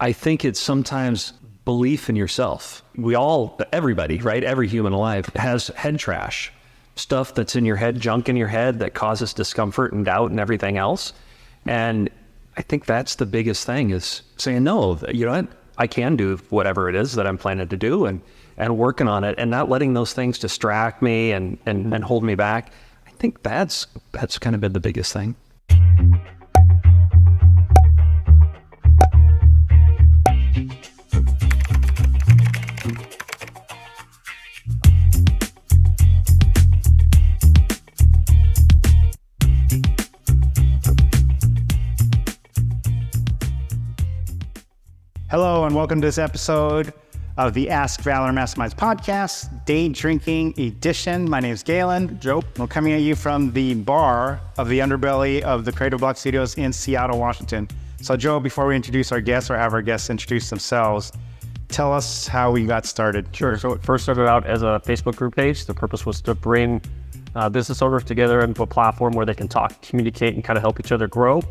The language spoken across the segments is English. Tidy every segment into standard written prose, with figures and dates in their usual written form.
I think it's sometimes belief in yourself. Everybody, right? Every human alive has head trash, stuff that's in your head, junk in your head that causes discomfort and doubt and everything else. And I think that's the biggest thing, is saying, no, you know what? I can do whatever it is that I'm planning to do, and working on it, and not letting those things distract me and hold me back. I think that's kind of been the biggest thing. Hello, and welcome to this episode of the Ask Valor Mastermind podcast, day drinking edition. My name is Galen. Joe. We're coming at you from the bar of the underbelly of the Creative Block Studios in Seattle, Washington. So Joe, before we introduce our guests or have our guests introduce themselves, tell us how we got started. Sure. So it first started out as a Facebook group page. The purpose was to bring business owners together into a platform where they can talk, communicate, and kind of help each other grow.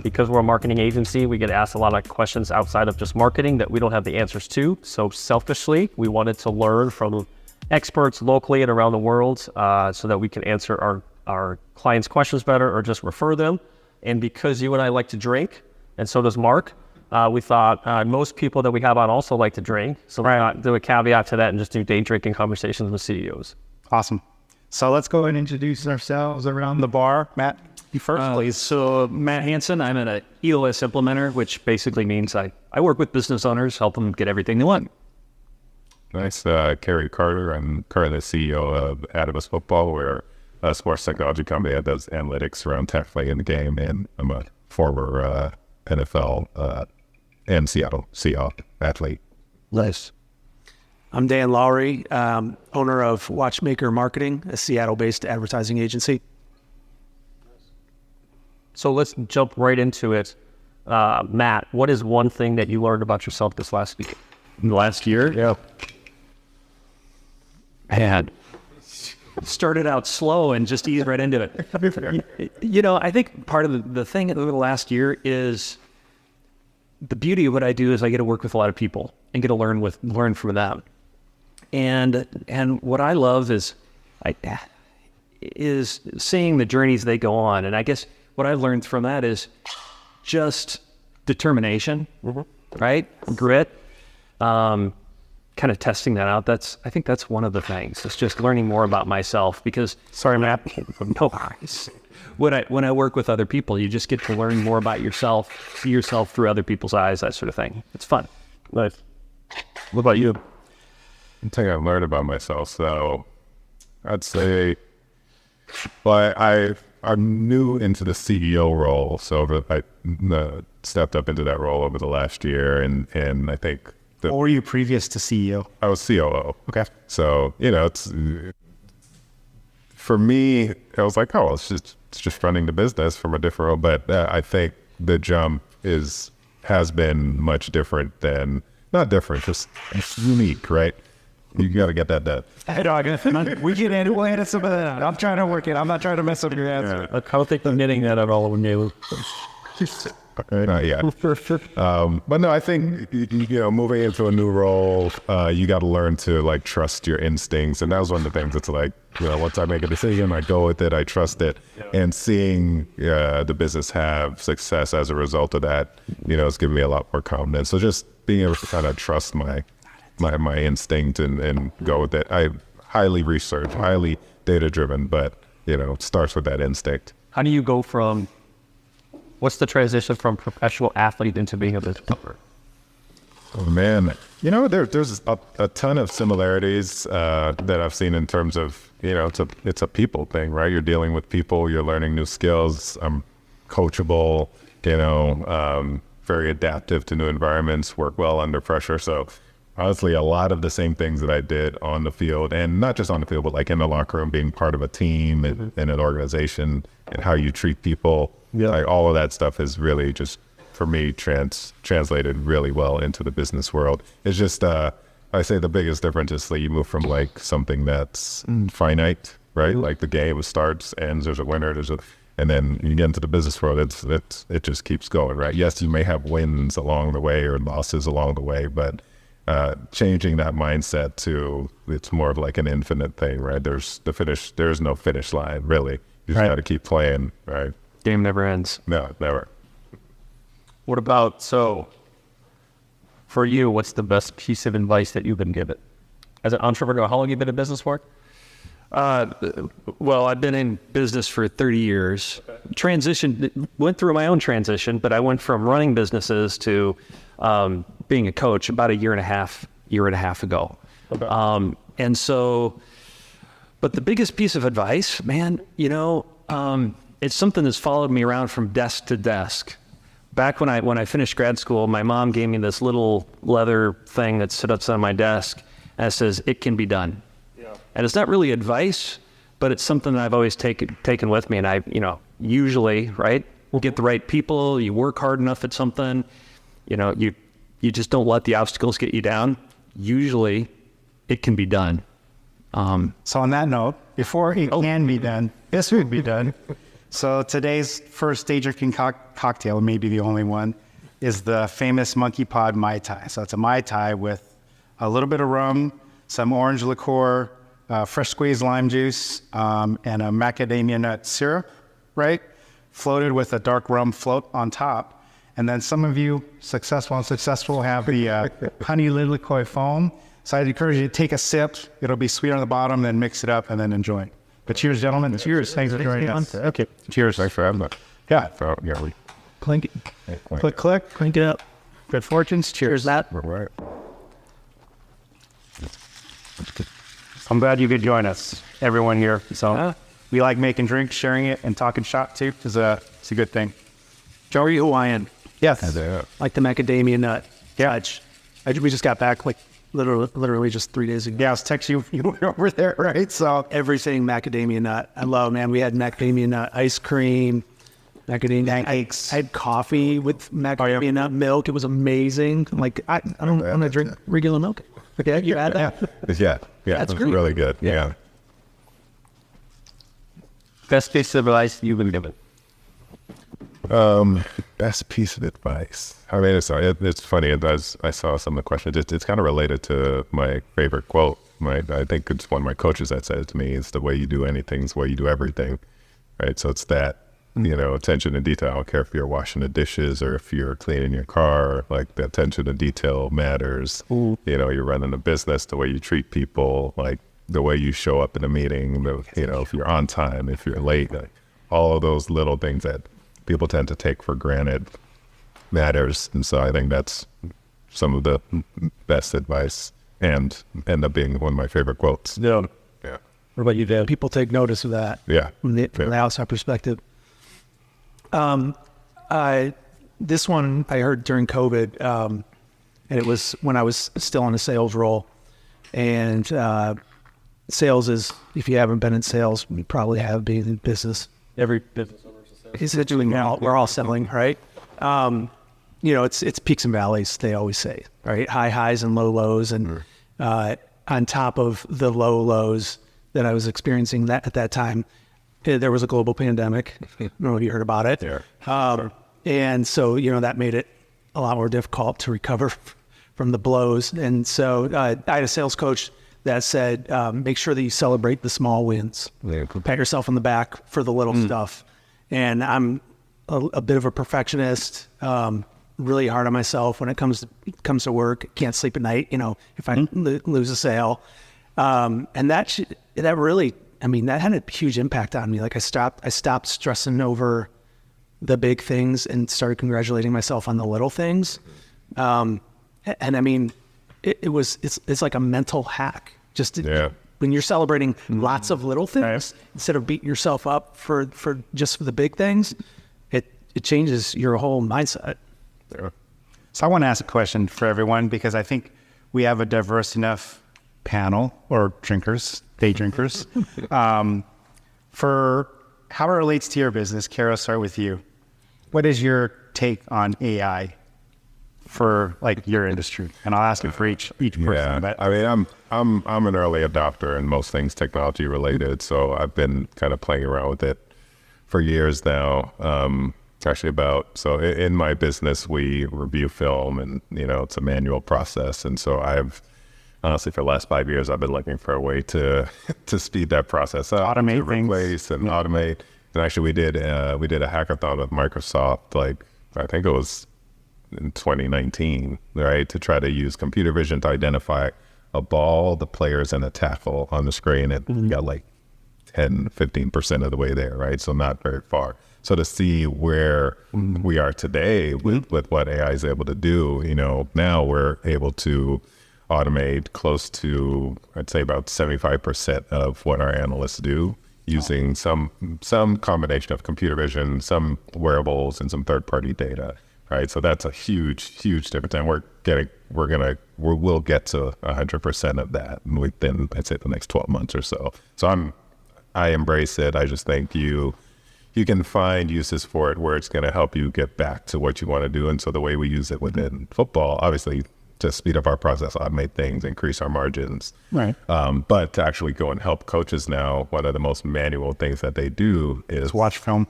Because we're a marketing agency, we get asked a lot of questions outside of just marketing that we don't have the answers to. So selfishly, we wanted to learn from experts locally and around the world so that we can answer our clients' questions better or just refer them. And because you and I like to drink, and so does Mark, we thought most people that we have on also like to drink. So why not do a caveat to that and just do day drinking conversations with CEOs. Awesome. So let's go ahead and introduce ourselves around the bar. Matt, you first, please. So Matt Hansen, I'm an EOS implementer, which basically means I work with business owners, help them get everything they want. Nice. Kerry Carter. I'm currently CEO of Adamus Football. We're a sports technology company that does analytics around tech play in the game, and I'm a former NFL and Seattle Seahawks athlete. Nice. I'm Dan Lowry, owner of Watchmaker Marketing, a Seattle-based advertising agency. So let's jump right into it. Matt, what is one thing that you learned about yourself this last week? Last year? Yeah. Man, started out slow and just eased right into it. You know, I think part of the thing over the last year is the beauty of what I do is I get to work with a lot of people and get to learn from them. And what I love is seeing the journeys they go on. And I guess what I've learned from that is just determination, right? Grit, kind of testing that out. I think that's one of the things. It's just learning more about myself because, sorry, Matt, no worries. When I work with other people, you just get to learn more about yourself, see yourself through other people's eyes, that sort of thing. It's fun. Nice. What about you? I think I learned about myself. So I'd say, well, I'm new into the CEO role, so I stepped up into that role over the last year, and I think What were you previous to CEO? I was COO. Okay. So it's for me, I was like, oh, it's just running the business from a different role, but I think the jump has been much different than not different, just it's unique, right? You got to get that done. Hey, dog, we'll edit some of that out. I'm trying to work it. I'm not trying to mess up your answer. I don't think I'm getting that at all when you. Not yet. But no, I think, moving into a new role, you got to learn to trust your instincts. And that was one of the things. It's once I make a decision, I go with it, I trust it. Yeah. And seeing the business have success as a result of that, it's given me a lot more confidence. So just being able to kind of trust my instinct and go with it. I highly research, highly data driven, but it starts with that instinct. How do you go from, what's the transition from professional athlete into being a business owner? Oh man, there's a ton of similarities that I've seen in terms of, it's a people thing, right? You're dealing with people, you're learning new skills. I'm coachable, very adaptive to new environments, work well under pressure. So honestly, a lot of the same things that I did on the field, and not just on the field, but in the locker room, being part of a team and an organization and how you treat people. Yeah. All of that stuff is really just, for me, translated really well into the business world. It's just, I say the biggest difference is you move from something that's finite, right? Mm-hmm. Like the game starts, ends, there's a winner, And then you get into the business world, it just keeps going, right? Yes, you may have wins along the way or losses along the way, but changing that mindset to it's more of like an infinite thing, right? There's no finish line, really. You just got to keep playing, right? Game never ends. No, never. What about, so for you, what's the best piece of advice that you've been given? As an entrepreneur, how long have you been in business for? Well, I've been in business for 30 years. Went through my own transition, but I went from running businesses to being a coach about a year and a half ago. Okay. And so, but the biggest piece of advice, man, it's something that's followed me around from desk to desk. Back when I finished grad school, my mom gave me this little leather thing that sits on my desk, and it says, "It can be done." Yeah. And it's not really advice, but it's something that I've always taken with me. And I, usually, right, get the right people, you work hard enough at something, you just don't let the obstacles get you down. Usually, it can be done. So on that note, before it can be done, this would be done. So today's first day drinking cocktail, maybe the only one, is the famous Monkeypod Mai Tai. So it's a Mai Tai with a little bit of rum, some orange liqueur, fresh squeezed lime juice, and a macadamia nut syrup, right? Floated with a dark rum float on top. And then some of you, successful and unsuccessful, have the honey liqueur foam. So I'd encourage you to take a sip. It'll be sweet on the bottom, then mix it up and then enjoy. But cheers, gentlemen. Cheers. Thanks for joining us. Okay. Cheers. Thanks for having us. Yeah. So, yeah, Clink it. Click, click. Clink it up. Good fortunes. Cheers. That. we're right. I'm glad you could join us, everyone here. So we like making drinks, sharing it, and talking shop too. It's a good thing. Joe, are you Hawaiian? Yes. Like the macadamia nut. Yeah. We just got back like literally just 3 days ago. Yeah, I was texting you. You were over there, right? So Everything macadamia nut. I love, man. We had macadamia nut ice cream, macadamia pancakes. I had coffee with macadamia nut milk. It was amazing. Like I don't want to drink regular milk. Okay, you had that? Yeah, That's it's great. really good. Yeah. Best piece of advice you've been given? Best piece of advice. I mean, it's funny. I saw some of the questions. It's kind of related to my favorite quote. Right? I think it's one of my coaches that said it to me. It's the way you do anything is the way you do everything. Right? So it's that, attention to detail. I don't care if you're washing the dishes or if you're cleaning your car. Like the attention to detail matters. You're running a business, the way you treat people, like the way you show up in a meeting. If you're on time, if you're late, like, all of those little things that people tend to take for granted matters. And so I think that's some of the best advice and end up being one of my favorite quotes. Yeah. Yeah. What about you, Dan? People take notice of that. Yeah. From the outside perspective. This one I heard during COVID, and it was when I was still in a sales role. And sales is, if you haven't been in sales, you probably have been in business. Every business owner Is it doing well? We're all selling, right? It's peaks and valleys, they always say, right? High highs and low lows. And on top of the low lows that I was experiencing at that time, there was a global pandemic. I don't know if you heard about it. Yeah. And so, that made it a lot more difficult to recover from the blows. And so I had a sales coach that said, make sure that you celebrate the small wins. Yeah. Pat yourself on the back for the little stuff. And I'm a bit of a perfectionist, really hard on myself when it comes to work. Can't sleep at night, if I lose a sale. And that really, that had a huge impact on me. Like I stopped stressing over the big things and started congratulating myself on the little things. It's like a mental hack. When you're celebrating lots of little things, instead of beating yourself up for the big things, it changes your whole mindset. Yeah. So I want to ask a question for everyone because I think we have a diverse enough panel or day drinkers. For how it relates to your business, Kara, start with you. What is your take on AI for like your industry? And I'll ask it for each person. Yeah. But I'm an early adopter in most things technology related. So I've been kind of playing around with it for years now. In my business, we review film, and it's a manual process. And so I've honestly, for the last 5 years, I've been looking for a way to speed that process up, Automate to replace and automate. And actually, we did a hackathon with Microsoft, like I think it was in 2019, right, to try to use computer vision to identify a ball, the players, and a tackle on the screen. And we got like 10-15% of the way there, right? So not very far. So to see where we are today with what AI is able to do, now we're able to automate close to, I'd say, about 75% of what our analysts do, using some combination of computer vision, some wearables, and some third-party data, right? So that's a huge difference, and we'll get to 100% of that within, I'd say, the next 12 months or so. So I embrace it. I just think you can find uses for it where it's going to help you get back to what you want to do. And so the way we use it within football, obviously, to speed up our process, automate things, increase our margins. Right. But to actually go and help coaches now, one of the most manual things that they do is watch film,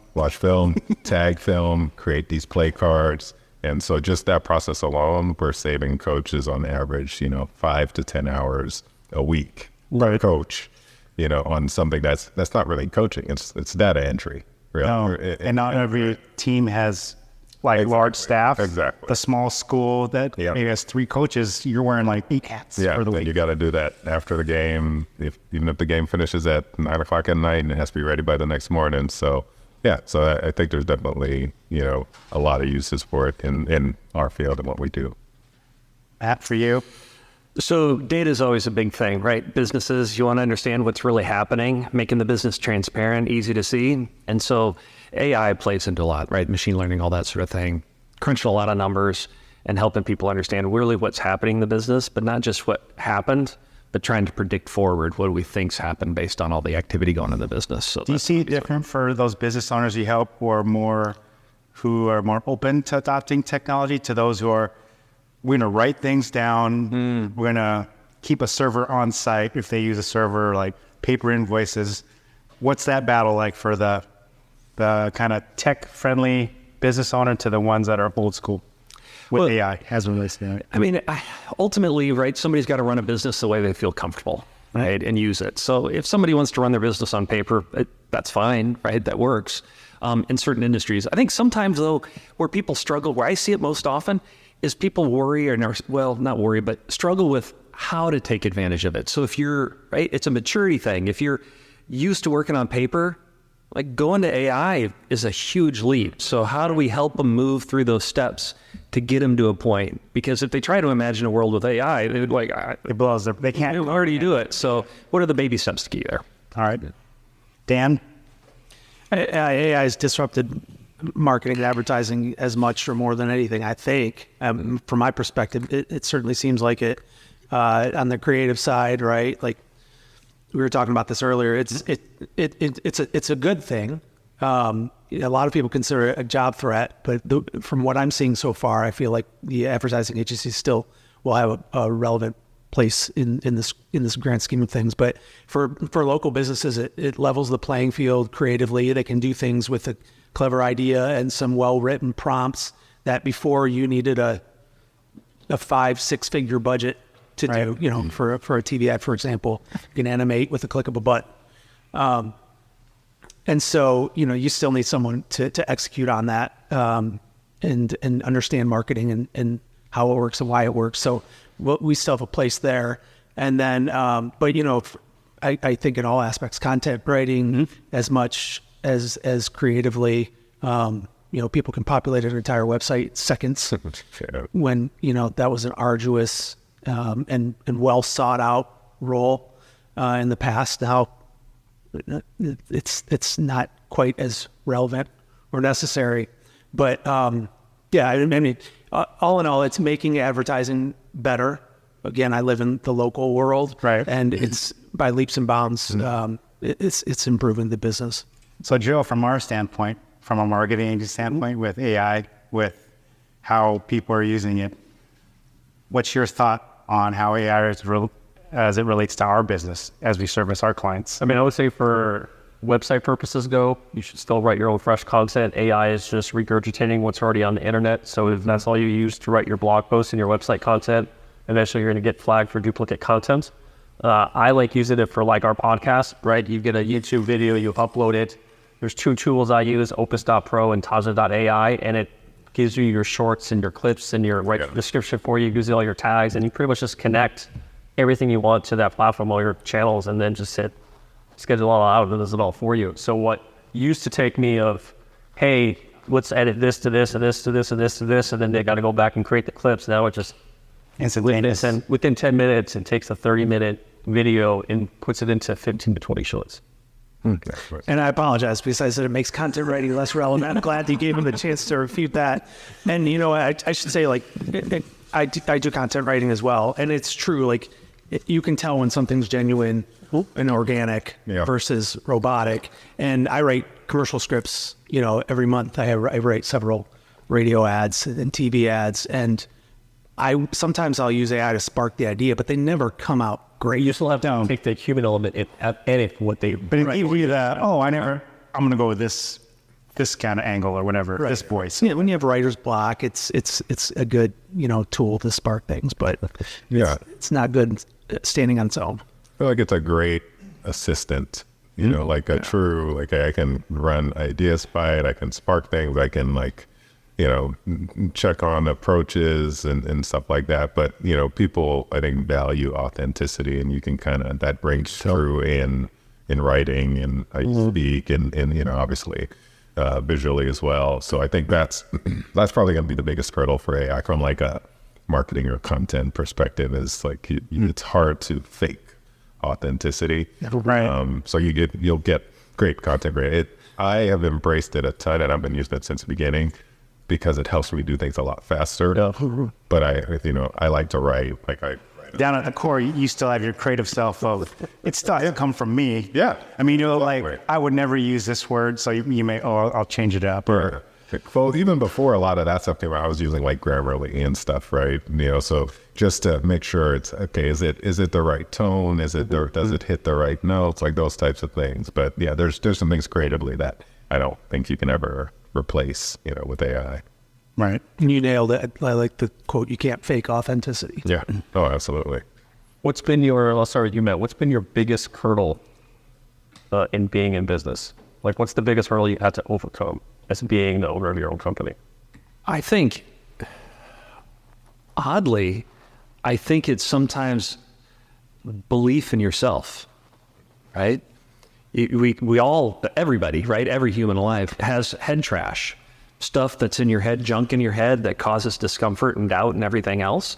tag film, create these play cards. And so just that process alone, we're saving coaches on average, 5 to 10 hours a week per coach, on something that's not really coaching. It's data entry. Really. No. And not every team has large staff. Exactly. The small school that maybe has 3 coaches, you're wearing 8 hats for the week. You got to do that after the game, even if the game finishes at 9:00 at night, and it has to be ready by the next morning. So so I think there's definitely a lot of uses for it in our field and what we do. Matt, for you? So data is always a big thing, right? Businesses, you want to understand what's really happening, making the business transparent, easy to see. And so AI plays into a lot, right? Machine learning, all that sort of thing, crunching a lot of numbers and helping people understand really what's happening in the business, but not just what happened, but trying to predict forward what do we think's happened based on all the activity going in the business. So do you see it different for those business owners you help who are more open to adopting technology to those who are, we're going to write things down. We're going to keep a server on site if they use a server, like paper invoices. What's that battle like for the kind of tech-friendly business owner to the ones that are old school with AI as it relates to it? I mean, ultimately, right, somebody's got to run a business the way they feel comfortable, right, and use it. So if somebody wants to run their business on paper, that's fine, right? That works in certain industries. I think sometimes, though, where people struggle, where I see it most often, is people worry not worry, but struggle with how to take advantage of it. So if you're, right, it's a maturity thing. If you're used to working on paper, going to AI is a huge leap. So how do we help them move through those steps to get them to a point? Because if they try to imagine a world with AI, they would it blows their, they can't already do it. So what are the baby steps to get you there? All right. Dan? AI has disrupted marketing and advertising as much or more than anything, I think. From my perspective, it certainly seems like it on the creative side, right? Like we were talking about this earlier. It's a good thing. A lot of people consider it a job threat, but from what I'm seeing so far, I feel like the advertising agencies still will have a relevant place in this grand scheme of things. But for local businesses, it levels the playing field creatively. They can do things with a clever idea and some well-written prompts that before you needed a 5-6 figure budget to do, for a TV ad, for example, you can animate with a click of a button. And so, you still need someone to execute on that and understand marketing and how it works and why it works. So we still have a place there. And then, but I think in all aspects, content writing as much as creatively, people can populate an entire website in seconds when, that was an arduous and well sought out role in the past. Now it's not quite as relevant or necessary, but I mean, all in all, it's making advertising better. Again, I live in the local world, right? And it's by leaps and bounds. It's improving the business. So, Joe, from our standpoint, from a marketing agency standpoint, with AI, with how people are using it, what's your thought on how AI is as it relates to our business as we service our clients? I mean, I would say for website purposes go, you should still write your own fresh content. AI is just regurgitating what's already on the internet. So if that's all you use to write your blog posts and your website content, eventually you're going to get flagged for duplicate content. I like using it for like our podcast, right? You get a YouTube video, you upload it. There's 2 tools I use, Opus.pro and Taza.ai, and it gives you your shorts and your clips and your description for you, gives you all your tags, and you pretty much just connect everything you want to that platform, all your channels, and then just hit schedule all out and does it all for you. So what used to take me of, hey, let's edit this to this and this to this and this to this, and then they got to go back and create the clips. Now it just Instantaneous. and within 10 minutes, it takes a 30-minute video and puts it into 15 to 20 shorts. And I apologize because I said it makes content writing less relevant. I'm glad that you gave him the chance to refute that. And you know, I should say, like, I do content writing as well, and it's true. Like, you can tell when something's genuine and organic versus robotic. And I write commercial scripts. You know, every month I write several radio ads and TV ads, and sometimes I'll use AI to spark the idea, but they never come out great. You still have to take the human element and edit what they. But if you read I'm going to go with this kind of angle or whatever, this voice. Yeah, when you have writer's block, it's a good, you know, tool to spark things, but it's not good standing on its own. I feel like it's a great assistant, you know, like a true, like I can run ideas by it. I can spark things. I can, like, you know, check on approaches and stuff like that. But, you know, people, I think, value authenticity, and you can kind of, that brings through in writing and how you speak and, you know, obviously visually as well. So I think that's probably going to be the biggest hurdle for AI from like a marketing or content perspective, is like it's hard to fake authenticity. Right. So you'll get great content. I have embraced it a ton, and I've been using it since the beginning, because it helps me do things a lot faster. But I like to write. Like down at the core, you still have your creative self of, it still has to come from me. Yeah. I mean, like, I would never use this word, so you may, I'll change it up. Or well, even before a lot of that stuff came out, I was using like Grammarly and stuff, right? You know, so just to make sure it's okay, is it the right tone? Does it hit the right notes? Like those types of things. But yeah, there's some things creatively that I don't think you can ever replace, you know, with AI. Right. You nailed it. I like the quote, you can't fake authenticity. Yeah. Oh, absolutely. What's been what's been your biggest hurdle in being in business? Like, what's the biggest hurdle you had to overcome as being the owner of your own company? I think, oddly, it's sometimes belief in yourself, right? We all, everybody, right? Every human alive has head trash, stuff that's in your head, junk in your head that causes discomfort and doubt and everything else.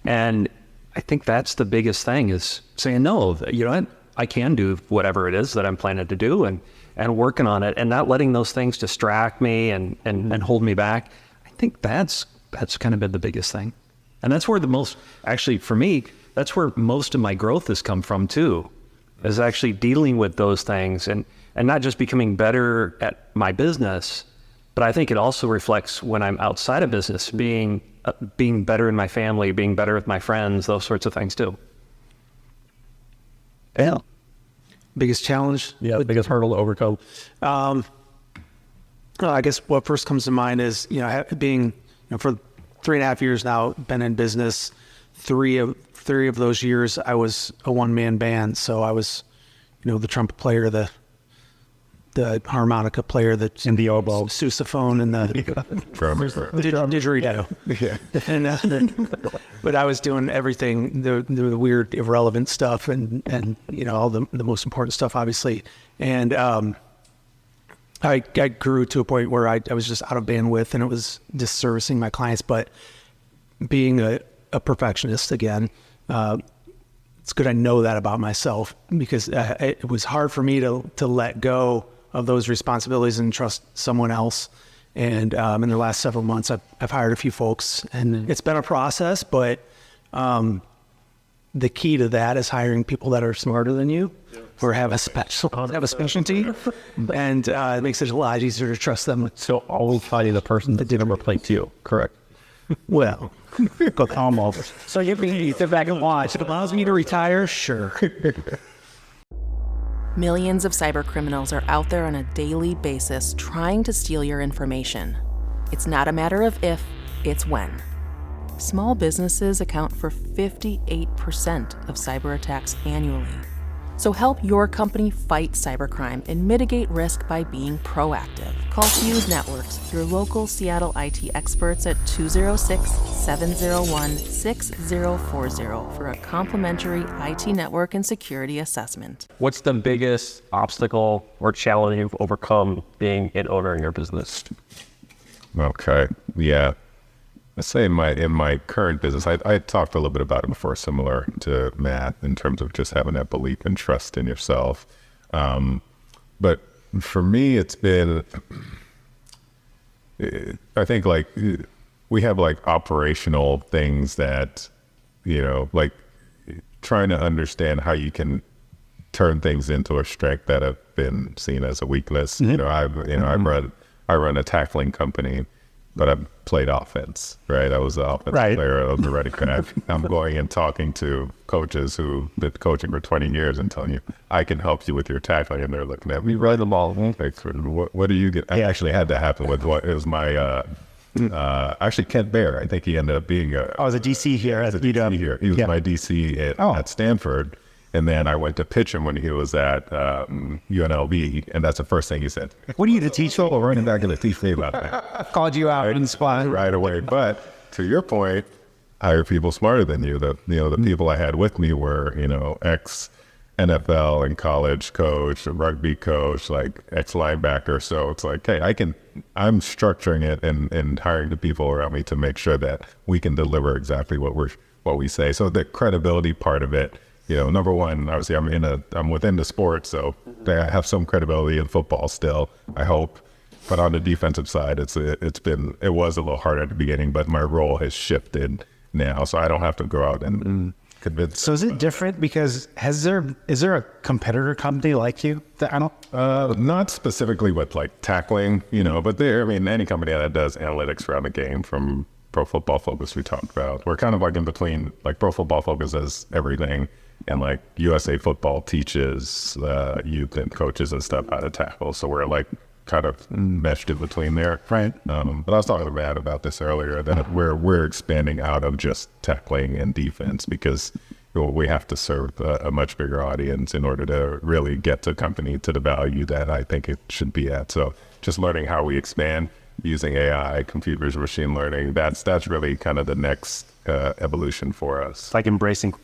And I think that's the biggest thing, is saying, no, you know what? I can do whatever it is that I'm planning to do, and working on it, and not letting those things distract me and hold me back. I think that's kind of been the biggest thing. And that's where for me, that's where most of my growth has come from too, is actually dealing with those things and not just becoming better at my business, but I think it also reflects when I'm outside of business, being better in my family, being better with my friends, those sorts of things too. Yeah. Biggest challenge? Yeah, biggest hurdle to overcome. I guess what first comes to mind is, you know, being, you know, for 3.5 years now, been in business. Three of those years, I was a one-man band. So I was, you know, the trumpet player, the harmonica player, and the oboe, sousaphone, and the didgeridoo. And but I was doing everything, the weird, irrelevant stuff, and you know, all the most important stuff, obviously. And I grew to a point where I was just out of bandwidth, and it was just servicing my clients. But being a perfectionist again, it's good I know that about myself, because it was hard for me to let go of those responsibilities and trust someone else. And in the last several months, I've hired a few folks, and it's been a process, but the key to that is hiring people that are smarter than you, or have a specialty, and it makes it a lot easier to trust them. So always finding the person that didn't replace you, correct? Well, almost. So you sit back and watch. If it allows me to retire, sure. Millions of cybercriminals are out there on a daily basis trying to steal your information. It's not a matter of if, it's when. Small businesses account for 58% of cyber attacks annually. So help your company fight cybercrime and mitigate risk by being proactive. Call Fuse Networks, your local Seattle IT experts at 206-701-6040 for a complimentary IT network and security assessment. What's the biggest obstacle or challenge you've overcome being an owner in your business? Okay. Yeah. Let's say in my current business, I talked a little bit about it before, similar to Matt, in terms of just having that belief and trust in yourself. But for me, it's been, I think like we have like operational things that, like trying to understand how you can turn things into a strength that have been seen as a weakness. Mm-hmm. I run a tackling company, but I played offense, right? I was an offensive player. I was a running back. I'm going and talking to coaches who've been coaching for 20 years and telling you, I can help you with your tackling. And they're looking at me, run the ball. Like, what do you get? I actually had that happen with it was my, actually Kent Baer. I think he ended up being I was a DC here at UW. Here. He was my DC at Stanford. And then I went to pitch him when he was at UNLV, and that's the first thing he said. What are you to teach? Oh, running back in the teeth about that. Called you out in the spot right away. But to your point, hire people smarter than you. The people I had with me were ex NFL and college coach, a rugby coach, like ex linebacker. So it's like, hey, I'm structuring it and hiring the people around me to make sure that we can deliver exactly what we say. So the credibility part of it. Number one, obviously I'm within the sport, so I have some credibility in football still, I hope. But on the defensive side, it was a little harder at the beginning, but my role has shifted now, so I don't have to go out and convince. So is it different because is there a competitor company like you that I don't? Not specifically with like tackling, but any company that does analytics around the game from Pro Football Focus we talked about, we're kind of like in between. Like Pro Football Focus does everything. And like USA Football teaches youth and coaches and stuff how to tackle. So we're like kind of meshed in between there. Right. But I was talking to Matt about this earlier, that we're expanding out of just tackling and defense because we have to serve a much bigger audience in order to really get the company to the value that I think it should be at. So just learning how we expand using AI, computer vision, machine learning, that's really kind of the next evolution for us. It's like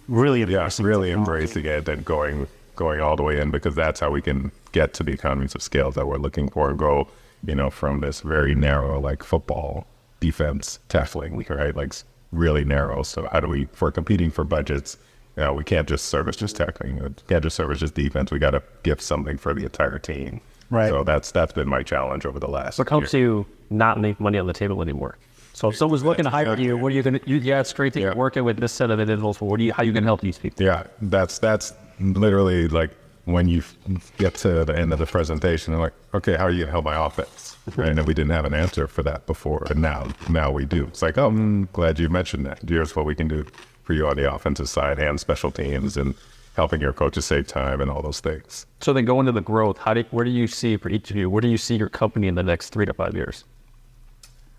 really embracing it and going all the way in, because that's how we can get to the economies of scale that we're looking for and go, from this very narrow, like football defense tackling, right? Like really narrow. So how do we, if we're competing for budgets, we can't just service just tackling. We can't just service just defense. We got to give something for the entire team. Right. So that's been my challenge over the last year. What helps you not leave money on the table anymore? So if someone's looking to hire you, what are you going to, it's great that you're working with this set of individuals, but how are you going to help these people? Yeah, that's literally like when you get to the end of the presentation, they're like, okay, how are you going to help my offense? Right? And we didn't have an answer for that before, but now we do. It's like, oh, I'm glad you mentioned that. Here's what we can do for you on the offensive side and special teams and helping your coaches save time and all those things. So then going to the growth, where do you see for each of you, where do you see your company in the next 3 to 5 years?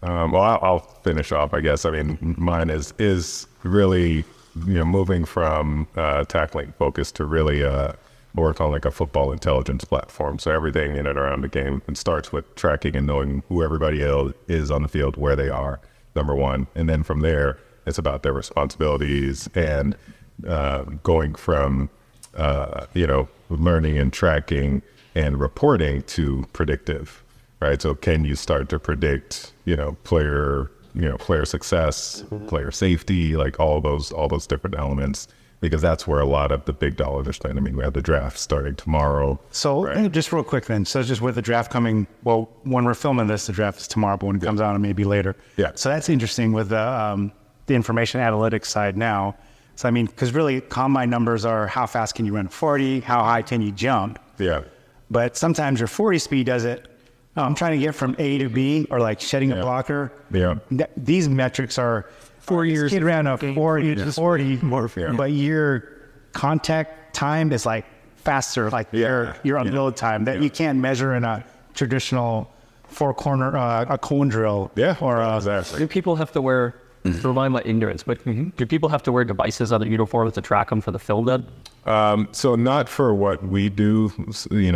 Well, I'll finish off, I guess. I mean, mine is really, moving from tackling focus to really work on like a football intelligence platform. So everything in and around the game, it starts with tracking and knowing who everybody is on the field, where they are, number one. And then from there, it's about their responsibilities and going from, learning and tracking and reporting to predictive. Right. So can you start to predict, player success, player safety, like all those different elements, because that's where a lot of the big dollars are spent. I mean, we have the draft starting tomorrow. So just real quick then. So just with the draft coming, well, when we're filming this, the draft is tomorrow, but when it comes out, it may be later. Yeah. So that's interesting with the information analytics side now. So, I mean, because really combine numbers are how fast can you run a 40, how high can you jump? Yeah. But sometimes your 40 speed does it. I'm trying to get from A to B, or like shedding a blocker. Yeah. These metrics are 4 years. Kid ran a 40, but your contact time is like faster, like your unload time that you can't measure in a traditional a cone drill. Yeah, or exactly. Do people have to wear, to remind my ignorance, but do people have to wear devices on their uniforms to track them for the film then? So not for what we do,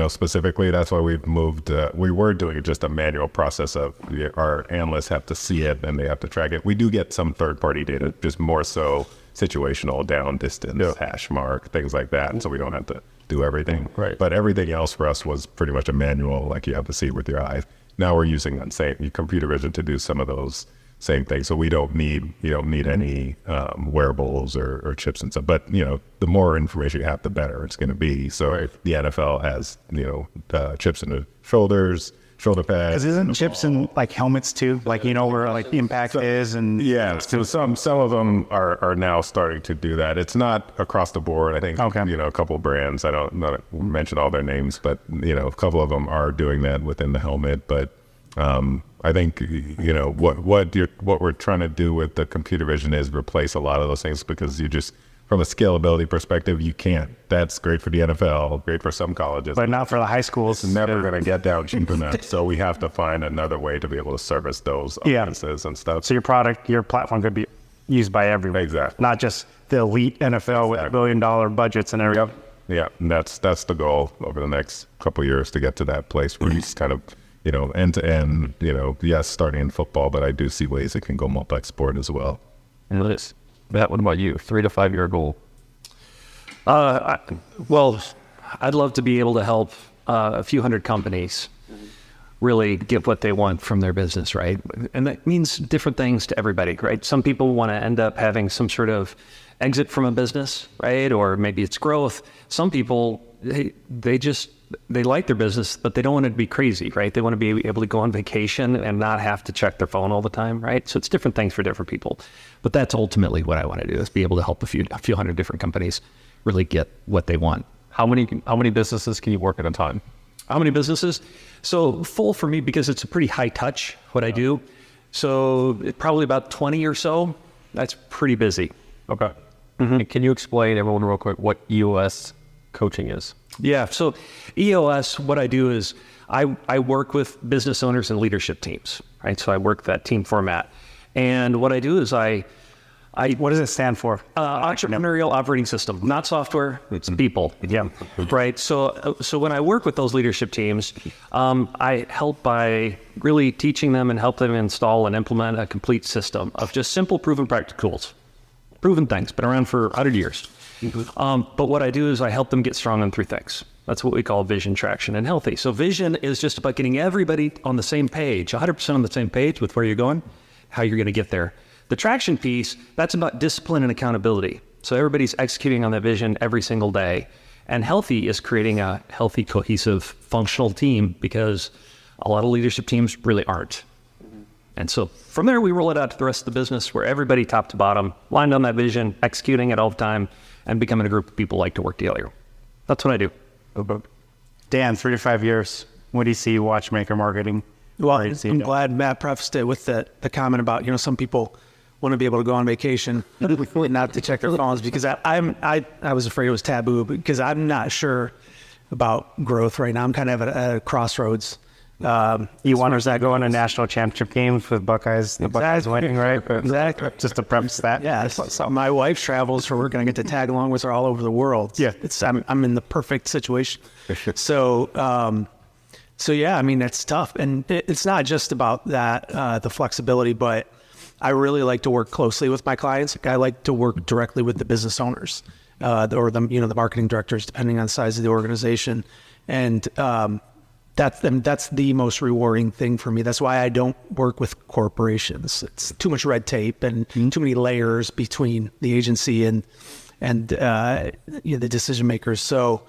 specifically. That's why we've moved. We were doing just a manual process of our analysts have to see it and they have to track it. We do get some third-party data, just more so situational, down distance, hash mark, things like that. So we don't have to do everything. Right. But everything else for us was pretty much a manual, like you have to see with your eyes. Now we're using that same computer vision to do some of those same things. So we don't need any wearables or chips and stuff. But the more information you have, the better it's going to be. So the NFL has chips in the shoulders, shoulder pads. Because isn't chips in like helmets too? Like where like the impact is, and so some of them are now starting to do that. It's not across the board. I think a couple of brands. I don't not mention all their names, but a couple of them are doing that within the helmet. But I think what we're trying to do with the computer vision is replace a lot of those things, because you just, from a scalability perspective, you can't. That's great for the NFL, great for some colleges, but not for the high schools. It's never going to get down cheap enough. So we have to find another way to be able to service those audiences and stuff. So your platform could be used by everyone. Exactly. Not just the elite NFL with $1 billion budgets and everything. Yeah, and that's the goal over the next couple of years, to get to that place where it's kind of end to end. Yes, starting in football, but I do see ways it can go multi-sport as well. And Liz, Matt, what about you? 3 to 5 year goal? Well, I'd love to be able to help a few hundred companies really get what they want from their business, right? And that means different things to everybody, right? Some people want to end up having some sort of exit from a business, right? Or maybe it's growth. Some people, they like their business, but they don't want it to be crazy, right? They want to be able to go on vacation and not have to check their phone all the time, right? So it's different things for different people. But that's ultimately what I want to do, is be able to help a few hundred different companies really get what they want. How many businesses can you work at a time? How many businesses? So full for me, because it's a pretty high touch, what I do. So probably about 20 or so. That's pretty busy. Okay. And can you explain, everyone, real quick, what EOS coaching is? Yeah. So EOS, what I do is I work with business owners and leadership teams, right? So I work that team format. And what I do is what does it stand for? Entrepreneurial operating system, not software, it's people. Yeah. Right. So when I work with those leadership teams, I help by really teaching them and help them install and implement a complete system of just simple, proven practical tools. Proven things, been around for 100 years. But what I do is I help them get strong on 3 things. That's what we call vision, traction, and healthy. So vision is just about getting everybody on the same page, 100% on the same page with where you're going, how you're going to get there. The traction piece, that's about discipline and accountability. So everybody's executing on that vision every single day. And healthy is creating a healthy, cohesive, functional team, because a lot of leadership teams really aren't. And so from there, we roll it out to the rest of the business, where everybody top to bottom, lined on that vision, executing it all the time, and becoming a group of people like to work together. That's what I do. Dan, 3 to 5 years. What do you see watchmaker marketing? Well, I'm glad Matt prefaced it with the comment about, some people want to be able to go on vacation, not to check their phones, because I was afraid it was taboo, because I'm not sure about growth right now. I'm kind of at a crossroads. You want that going to national championship games with Buckeyes? The Buckeyes winning, right? Exactly. Just to preface that. Yeah. So my wife travels for work, and I get to tag along with her all over the world. Yeah. I'm in the perfect situation. So yeah, it's tough, and it's not just about that, the flexibility, but I really like to work closely with my clients. I like to work directly with the business owners, or the marketing directors, depending on the size of the organization, and that's the most rewarding thing for me. That's why I don't work with corporations. It's too much red tape and too many layers between the agency and the decision makers. So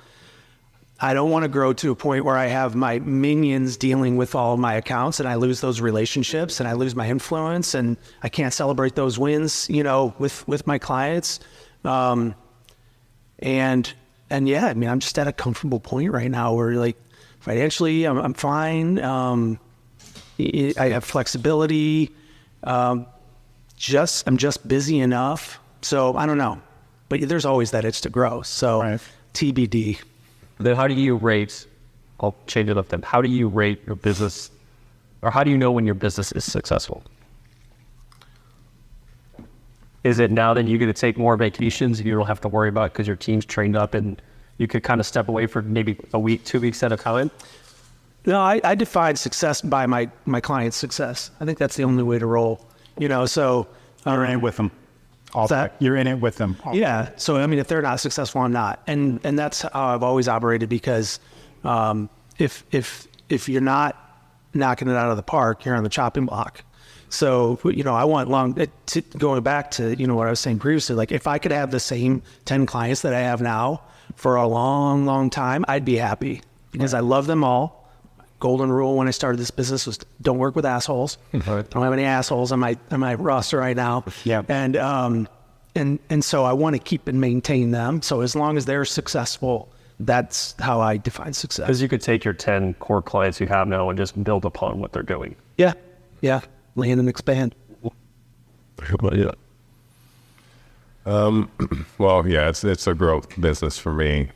I don't want to grow to a point where I have my minions dealing with all of my accounts, and I lose those relationships, and I lose my influence, and I can't celebrate those wins, with my clients. And yeah, I'm just at a comfortable point right now where, financially, I'm fine. I have flexibility. I'm just busy enough. So I don't know, but there's always that itch to grow. So TBD. Then how do you rate, I'll change it up then. How do you rate your business, or how do you know when your business is successful? Is it now that you're going to take more vacations you don't have to worry about because your team's trained up and you could kind of step away for maybe a week, 2 weeks at a time? No, I define success by my client's success. I think that's the only way to roll, so. You're in it with them. You're in it with them. Yeah. So, I mean, if they're not successful, I'm not. And that's how I've always operated, because if you're not knocking it out of the park, you're on the chopping block. So, I want going back to, what I was saying previously, like if I could have the same 10 clients that I have now for a long, long time, I'd be happy, because I love them all. Golden rule when I started this business was don't work with assholes. I don't have any assholes on my roster right now. Yeah. And so I want to keep and maintain them. So as long as they're successful, that's how I define success. Because you could take your 10 core clients you have now and just build upon what they're doing. Yeah. Yeah. Land and expand. Yeah. Well, yeah, it's a growth business for me.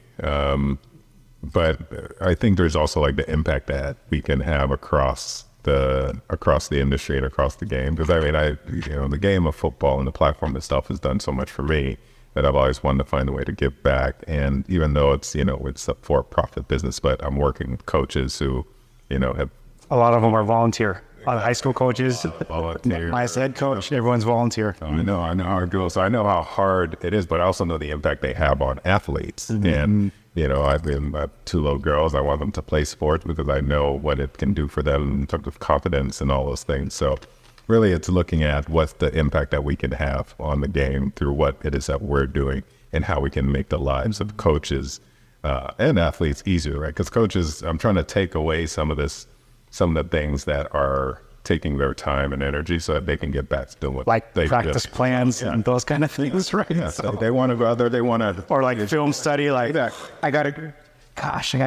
But I think there's also like the impact that we can have across the industry and across the game. Because I mean, the game of football and the platform itself has done so much for me that I've always wanted to find a way to give back. And even though it's a for-profit business, but I'm working with coaches who, have. A lot of them are volunteer. A lot of high school coaches. Volunteer. My head coach, everyone's volunteer. I know how it goes. So I know how hard it is, but I also know the impact they have on athletes. And I've been 2 little girls. I want them to play sports because I know what it can do for them in terms of confidence and all those things. So really it's looking at what's the impact that we can have on the game through what it is that we're doing and how we can make the lives of coaches and athletes easier, right? Because coaches, I'm trying to take away some of the things that are taking their time and energy so that they can get back to doing what they practice plans and those kind of things, right? Yeah, so they want to go out there, or like film study, like I gotta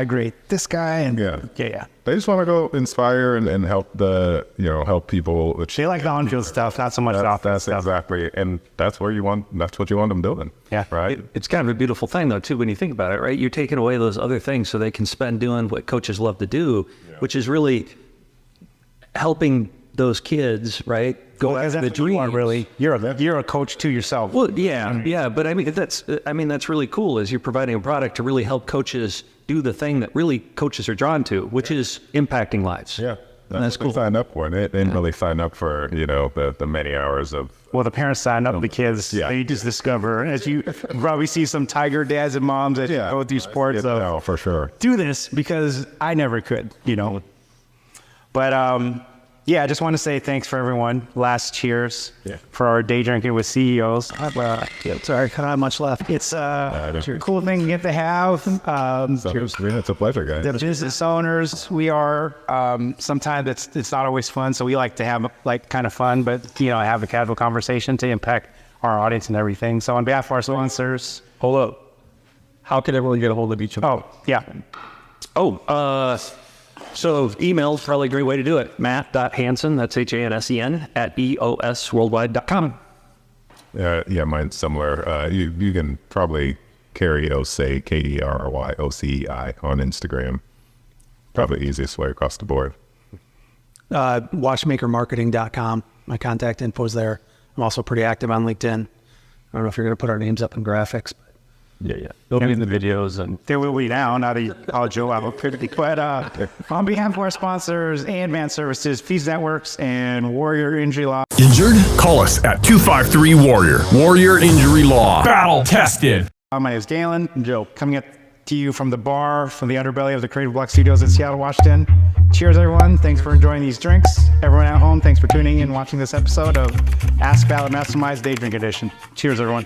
grade this guy, and yeah. They just want to go inspire and help help people. They like the on-field stuff, not so much the off-field stuff. Exactly, and that's what you want them doing. Yeah, right. It's kind of a beautiful thing though too when you think about it, right? You're taking away those other things so they can spend doing what coaches love to do, which is really helping those kids, right? Go after the dream. Really, you're a coach to yourself. Well, yeah, but I mean that's really cool. Is you're providing a product to really help coaches do the thing that really coaches are drawn to, which is impacting lives. Yeah, that's cool. They signed up for it. They didn't really sign up for the many hours of. Well, the parents sign up, the kids. Yeah. They just discover, as you probably see some tiger dads and moms that go through sports. No, for sure. Do this because I never could, But I just want to say thanks for everyone. Last cheers for our day drinking with CEOs. Sorry, not much left. It's a cool thing to get to have. It's a pleasure, guys. The business owners, we are. Sometimes it's not always fun, so we like to have kind of fun, but have a casual conversation to impact our audience and everything. So on behalf of our sponsors, Hold up. How can everyone get a hold of each other? So email's probably a great way to do it. Matt.Hansen, that's Hansen, at eosworldwide.com. Yeah, mine's similar. You can probably Kerryocei, KERYOCEI on Instagram. Probably the easiest way across the board. Watchmakermarketing.com. My contact info's there. I'm also pretty active on LinkedIn. I don't know if you're going to put our names up in graphics, but Yeah. They'll be in the videos, and there will be now that you call Joe out. But on behalf of our sponsors, Advanced Services, Fees Networks, and Warrior Injury Law. Injured? Call us at 253-WARRIOR. Warrior Injury Law. Battle tested. My name is Galen. Joe, coming up to you from the bar, from the underbelly of the Creative Block Studios in Seattle, Washington. Cheers, everyone. Thanks for enjoying these drinks. Everyone at home, thanks for tuning in and watching this episode of Ask Valor Mastermind's Day Drink Edition. Cheers, everyone.